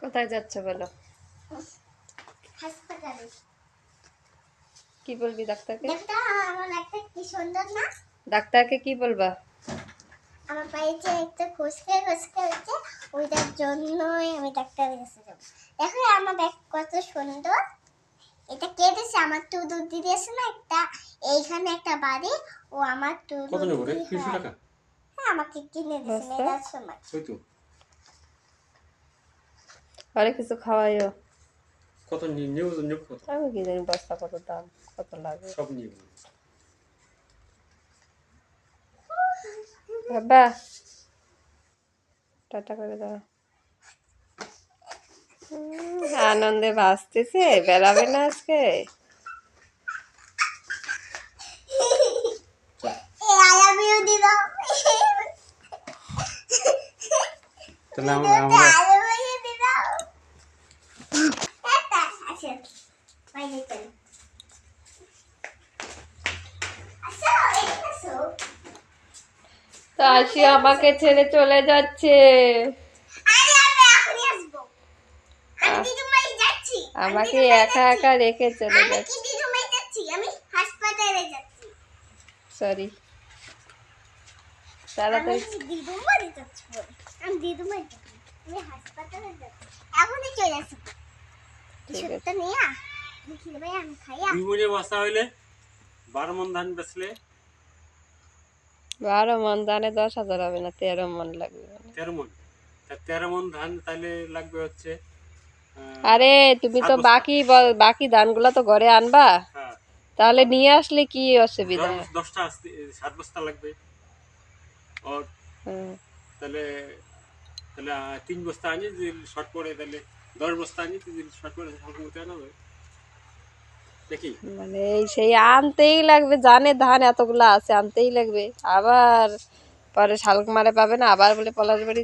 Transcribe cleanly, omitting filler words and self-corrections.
কোথায় যাচ্ছ বলো? হাসপাতালে। কি বলবি ডাক্তারকে? ডাক্তার, আমার একটা কি সুন্দর না? ডাক্তারকে কি বলবা? আমার পায়ে যে একটা খুশকে খুশকে হচ্ছে, ওইটার জন্যই আমি ডাক্তারের কাছে যাব। দেখো আমার ব্যাগ কত সুন্দর। এটা কে দিয়েছে? আমার তো দুধ দিয়েছে না একটা, এইখানে একটা বাড়ি। ও আমার তো কত নেব রে? 300 টাকা। হ্যাঁ, আমাকে কিনে দিয়েছে মেলার সময়। ওই তো। আরে কিছু খাওয়াইও। কত নিয়ে নেব কত? আমি কি জানি বস্তা কত দাম, কত লাগে। সব নিয়ে নেব। বাবা টাটা করে দাও। আনন্দে ভাসতেছে, বেড়াবে না আজকে? তাহলে আমরা তো আসি আমাকে ছেড়ে চলে যাচ্ছে। আমাকে একা একা রেখে চলে যাচ্ছে। সরি, তাড়াতাড়ি। দুই মনে বস্তা হইলে 12 মণ ধান বেচলে 12 মণ ধানে 10,000 হবে না, 13 মণ লাগবে। 13 মণ। তা 13 মণ ধান তাহলে লাগবে হচ্ছে আরে তুমি তো 7 বস্তা। বাকি ধানগুলো তো ঘরে আনবা, হ্যাঁ, তাহলে নিয়ে আসলে কি অসুবিধা? 10টা 7 বস্তা লাগবে। আর হুম। তাহলে তাহলে 3 বস্তা আনি, যদি শর্ট পড়ে তাহলে 10 বস্তা আনি, যদি শর্ট পড়ে সংখ্যা মতো আনা হবে দেখি। মানে সেই আনতেই লাগবে, জানে ধান এতগুলা আছে, আনতেই লাগবে। আবার পরে শালক মারে পাবে না, আবার বলে পলাশ বাড়ি